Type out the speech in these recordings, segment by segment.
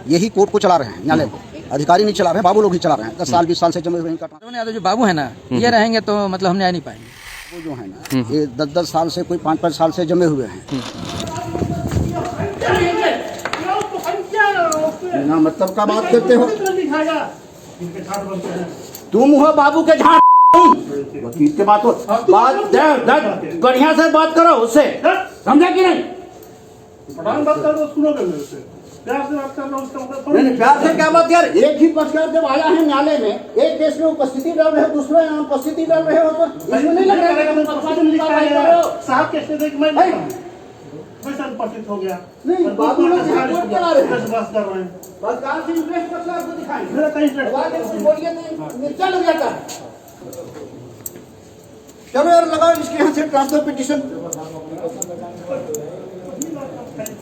यही कोर्ट को चला रहे हैं, न्यायालय को। अधिकारी नहीं चला रहे हैं, बाबू लोग ही चला रहे हैं। 10 साल 20 साल से जमे हुए इनका यादव जो बाबू है ना, ये रहेंगे तो मतलब हम न्याय नहीं पाएंगे। वो जो है ना, ये 10-10 साल से, कोई 5-5 साल से जमे हुए हैं। बिना मतलब का बात करते हो तुम, हो बाबू के झाड़ के बात हो, बात बढ़िया से बात करो उससे, समझा कि नहीं? बात करो, सुनोगे उससे प्यार से बात करना, उसका मतलब नहीं प्यार से क्या बात यार। एक ही पक्षकार जब आया है न्यायालय में, एक केस में उपस्थिति डाल रहे हो, दूसरे में अनुपस्थिति डाल रहे हो, तो इसमें नहीं लग रहा है साहब के स्टेज में पैसा उपस्थित हो गया। नहीं, बाबू लोग बस कर रहे हैं, बस कार से इंटरेस्ट पक्षकार को दिखाएंगे, मेरा कहीं इंटरेस्ट बोलिए तो मिर्चा लग जाता है। चलो यार लगाओ इसके यहाँ से ट्रांसफर पिटीशन,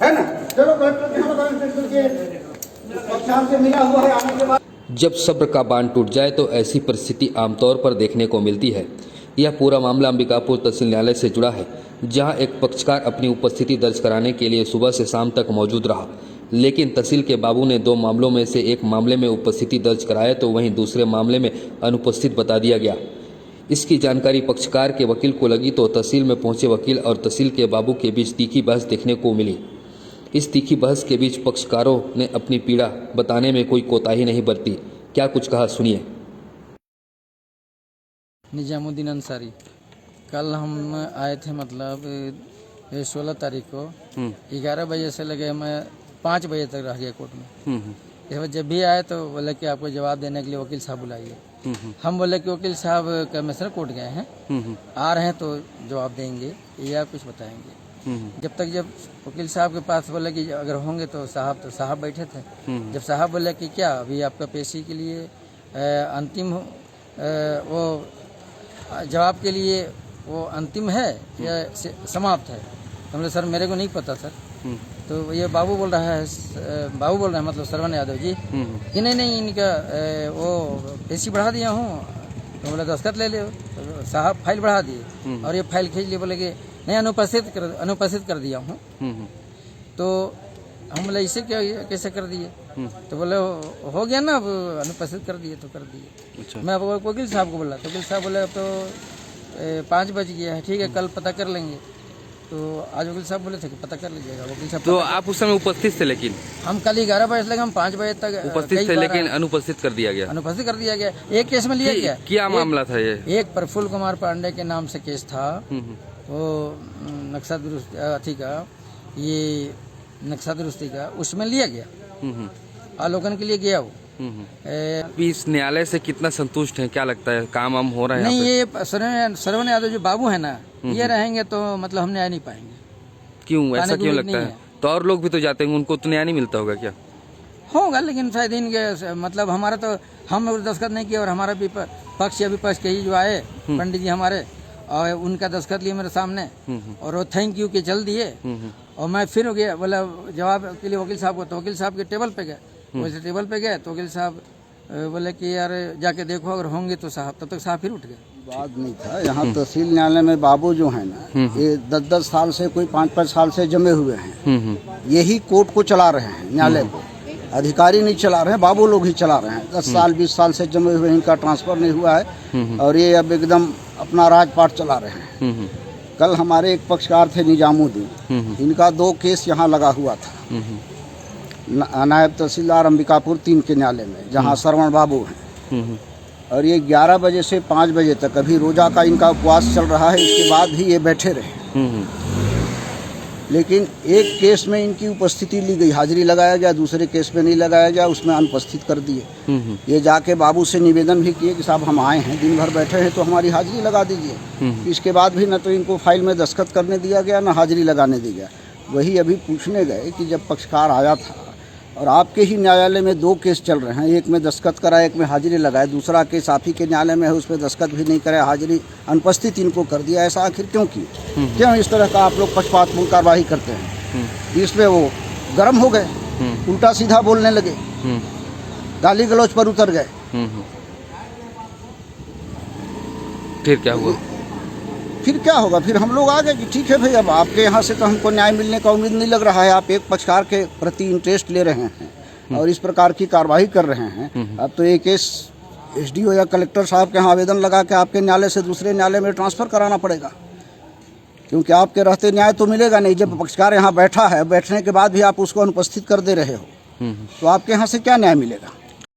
है ना? चलो कलेक्टर के यहाँ लगाओ, इंस्पेक्टर के पक्षकार से मिला हुआ है आने के बाद। जब सब्र का बांध टूट जाए तो ऐसी परिस्थिति आमतौर पर देखने को मिलती है। यह पूरा मामला अंबिकापुर तहसील न्यायालय से जुड़ा है, जहां एक पक्षकार अपनी उपस्थिति दर्ज कराने के लिए सुबह से शाम तक मौजूद रहा, लेकिन तहसील के बाबू ने 2 मामलों में से एक मामले में उपस्थिति दर्ज कराया तो वहीं दूसरे मामले में अनुपस्थित बता दिया गया। इसकी जानकारी पक्षकार के वकील को लगी तो तहसील में पहुंचे वकील और तहसील के बाबू के बीच तीखी बहस देखने को मिली। इस तीखी बहस के बीच पक्षकारों ने अपनी पीड़ा बताने में कोई कोताही नहीं बरती। क्या कुछ कहा, सुनिए। निजामुद्दीन अंसारी, कल हम आए थे, मतलब 16 तारीख को 11 बजे से लगे, मैं 5 बजे तक रह गया कोर्ट में। इस वक्त जब भी आए तो बोले कि आपको जवाब देने के लिए वकील साहब बुलाइए। हम बोले कि वकील साहब कमिश्नर कोर्ट गए हैं, आ रहे हैं तो जवाब देंगे या कुछ बताएंगे। जब वकील साहब के पास बोले कि अगर होंगे तो साहब बैठे थे। जब साहब बोले कि क्या अभी आपका पेशी के लिए अंतिम वो जवाब के लिए वो अंतिम है या समाप्त है? तो बोले सर मेरे को नहीं पता सर। तो ये बाबू बोल रहा है मतलब श्रवण यादव जी कि नहीं इनका वो पेशी बढ़ा दिया हूँ। तो बोले दस्तखत ले ले। तो साहब फाइल बढ़ा दिए और ये फाइल खींच लिए, बोले कि नहीं अनुपस्थित कर दिया हूँ। तो हम बोले इसे कैसे कर दिए? तो बोले हो गया ना, अब अनुपस्थित कर दिए तो कर दिए। अच्छा। मैं वकील साहब को बोला तो वकील साहब बोले अब तो 5 बज गया है, ठीक है कल पता कर लेंगे। तो आज वकील साहब बोले थे कि पता कर लीजिएगा। वकील साहब तो आप उस समय उपस्थित थे, लेकिन हम कल 11 बजे लगे, हम 5 बजे तक उपस्थित थे, लेकिन अनुपस्थित कर दिया गया। अनुपस्थित कर दिया गया। एक केस में लिया गया। क्या मामला था ये? एक प्रफुल्ल कुमार पांडे के नाम से केस था। वो नक्शा दुरुस्ती का, ये नक्शा दुरुस्ती का, उसमें लिया गया, अवलोकन के लिए गया वो। इस न्यायालय से कितना संतुष्ट है? क्या लगता है काम वाम हो रहा है? नहीं, ये श्रवण यादव जो बाबू है ना, ये रहेंगे तो मतलब हम न्याय नहीं पाएंगे। क्यों ऐसा क्यों लगता है? तो और लोग भी तो जाते हैं, उनको तो न्याय नहीं मिलता होगा क्या? होगा, लेकिन शायद इनके मतलब हमारा तो हम दस्तखत नहीं किया और हमारा भी पक्ष या विपक्ष के ही जो आए पंडित जी हमारे, और उनका दस्तखत लिए मेरे सामने और वो थैंक यू के चल दिए। और मैं फिर हो गया, बोला जवाब के लिए वकील साहब को, तो वकील साहब के टेबल पे गए। वैसे टेबल पे गए तो वकील साहब बोले कि यार जाके देखो अगर होंगे तो साहब, तब तक साहब फिर उठ गए। बात नहीं था यहाँ तहसील न्यायालय में बाबू जो है ना, ये 10-10 साल से, कोई 5-5 साल से जमे हुए हैं। यही कोर्ट को चला रहे हैं, न्यायालय को। अधिकारी नहीं चला रहे हैं, बाबू लोग ही चला रहे हैं। 10 साल 20 साल से जमे हुए, इनका ट्रांसफर नहीं हुआ है और ये अब एकदम अपना राजपाट चला रहे हैं। कल हमारे एक पक्षकार थे निजामुद्दीन, इनका 2 केस यहाँ लगा हुआ था नायब तहसीलदार अंबिकापुर 3 के न्यायालय में, जहाँ श्रवण बाबू हैं। और ये 11 बजे से 5 बजे तक अभी रोजा का इनका उपवास चल रहा है, इसके बाद भी ये बैठे रहे। लेकिन एक केस में इनकी उपस्थिति ली गई, हाजिरी लगाया गया, दूसरे केस में नहीं लगाया गया, उसमें अनुपस्थित कर दिए। ये जाके बाबू से निवेदन भी किए कि साहब हम आए हैं, दिन भर बैठे हैं तो हमारी हाजिरी लगा दीजिए। इसके बाद भी न तो इनको फाइल में दस्तखत करने दिया गया, न हाजिरी लगाने दिया गया। वही अभी पूछने गए कि जब पक्षकार आया था और आपके ही न्यायालय में 2 केस चल रहे हैं, एक में दस्तखत कराए, एक में हाजिरी लगाए, दूसरा केस आप ही के न्यायालय में है, उसमें दस्तखत भी नहीं कराया, हाजिरी अनुपस्थित इनको कर दिया, ऐसा आखिर क्यों किए? क्यों इस तरह का आप लोग पक्षपातपूर्ण कार्रवाई करते हैं? इसमें वो गर्म हो गए, उल्टा सीधा बोलने लगे, गाली गलौज पर उतर गए। फिर क्या हुआ? फिर क्या होगा? फिर हम लोग आ गए कि ठीक है भाई, अब आपके यहाँ से तो हमको न्याय मिलने का उम्मीद नहीं लग रहा है, आप एक पक्षकार के प्रति इंटरेस्ट ले रहे हैं, और इस प्रकार की कार्रवाई कर रहे हैं, अब तो ये केस एसडीओ या कलेक्टर साहब के यहाँ आवेदन लगा के आपके न्यायालय से दूसरे न्यायालय में ट्रांसफर कराना पड़ेगा, क्योंकि आपके रहते न्याय तो मिलेगा नहीं। जब पक्षकार यहाँ बैठा है, बैठने के बाद भी आप उसको अनुपस्थित कर दे रहे हो, तो आपके यहाँ से क्या न्याय मिलेगा।